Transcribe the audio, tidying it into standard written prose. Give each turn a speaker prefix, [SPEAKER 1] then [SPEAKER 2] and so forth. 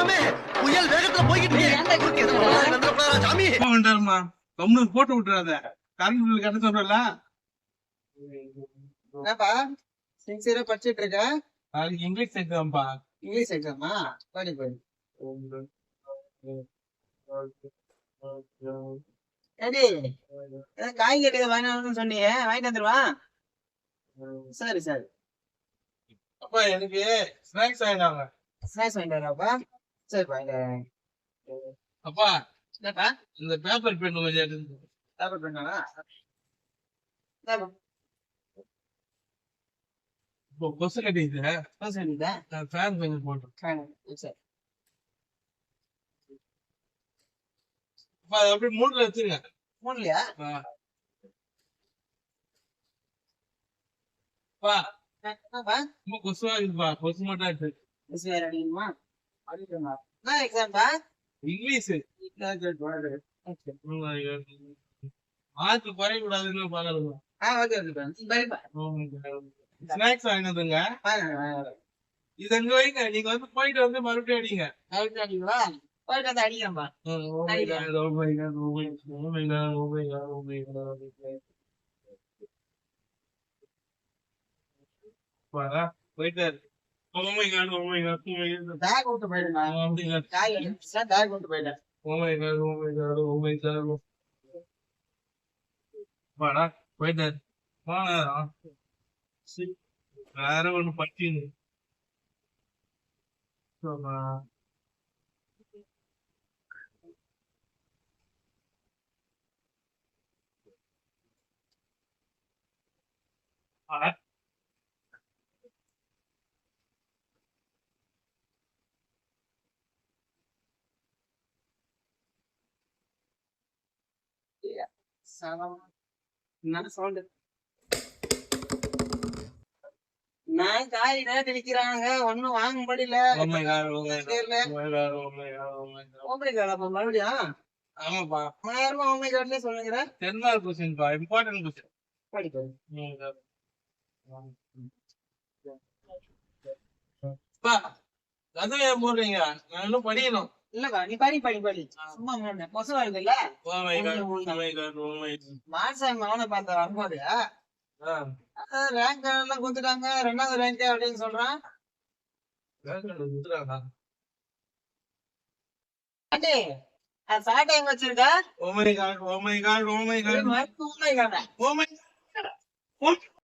[SPEAKER 1] தெய்வமே புயல் வேகத்துல போய்கிட்டு சாமி
[SPEAKER 2] போட்டு விட்டுறாத கரண்ட் பில் கட்ட சொல்றல
[SPEAKER 3] என்னப்பா சின்சியரா படிச்சிட்டு இருக்க
[SPEAKER 2] நாளைக்கு இங்கிலீஷ் எக்ஸாம்பா
[SPEAKER 3] இங்கிலீஷ் எக்ஸாமா படி படி ஏடி காய்கறி வாங்கினான்னு சொன்னீங்க வாங்கிட்டு வந்துருவா சரி சரி
[SPEAKER 2] அப்பா எனக்கு ஸ்நாக்ஸ் வாங்கினாங்க
[SPEAKER 3] ஸ்நாக்ஸ் வாங்கிட்டு வராப்பா சரி வாங்கிட்டு
[SPEAKER 2] அப்பா
[SPEAKER 3] என்னப்பா
[SPEAKER 2] இந்த பேப்பர் பென் கொஞ்சம் எடுத்து
[SPEAKER 3] பேப்பர் பண்ணா
[SPEAKER 2] இப்போ கொசு கட்டிது
[SPEAKER 3] சொல்லிட்டேன்
[SPEAKER 2] ஃபேன் கொஞ்சம் போட்டேன்
[SPEAKER 3] சரி
[SPEAKER 2] அப்பா அது அப்படியே மூணுல வச்சுருங்க
[SPEAKER 3] மூணுலையா
[SPEAKER 2] அப்பா
[SPEAKER 3] என்னப்பா
[SPEAKER 2] ரொம்ப கொசுவா இருக்குப்பா கொசு மட்டும் ஆச்சு
[SPEAKER 3] வேற அடிக்கணுமா என்ன எக்ஸாம்பா
[SPEAKER 2] இங்கிலீஷ் மார்க் குறைய கூடாதுன்னு பாருங்க
[SPEAKER 3] ஓகே ஓகே பைப்பா
[SPEAKER 2] ஸ்நாக்ஸ் வாங்கினதுங்க இது அங்க வைங்க நீங்க வந்து போயிட்டு வந்து மறுபடியும் அடிங்க
[SPEAKER 3] அடிங்களா போயிட்டு வந்து அடிக்கிறேன்பா
[SPEAKER 2] போயிட்டாரு
[SPEAKER 3] பேக் விட்டு போயிடுங்க காய் பேக் விட்டு போயிட்டேன்
[SPEAKER 2] போயிட்டாரு வேற ஒண்ணு பட்டினு
[SPEAKER 3] நான் காய் ரேட்டு விக்கிறாங்க ஒன்னும் வாங்க முடியல மறுபடியும்
[SPEAKER 2] ஆமாப்பா
[SPEAKER 3] 1000 ஓமைகாட்லயே சொல்லுங்க
[SPEAKER 2] 10 மார்க் क्वेश्चन பா இம்பார்ட்டன்ட் क्वेश्चन
[SPEAKER 3] படிப்போம்
[SPEAKER 2] பா அதுவே போடுறீங்க நான் இன்னும் படிக்கணும்
[SPEAKER 3] இல்லப்பா நீ படி படி படி சும்மா மூணு கொசு வருது இல்ல மாசாமி அவனை பார்த்த வரும்போது ரேங்க் எல்லாம் கொடுத்துட்டாங்க 2வது ரேங்க் அப்படின்னு சொல்றான் ஷார்ட் டைம் வச்சிருக்கா
[SPEAKER 2] oh my god oh my god oh my god
[SPEAKER 3] oh my god
[SPEAKER 2] oh my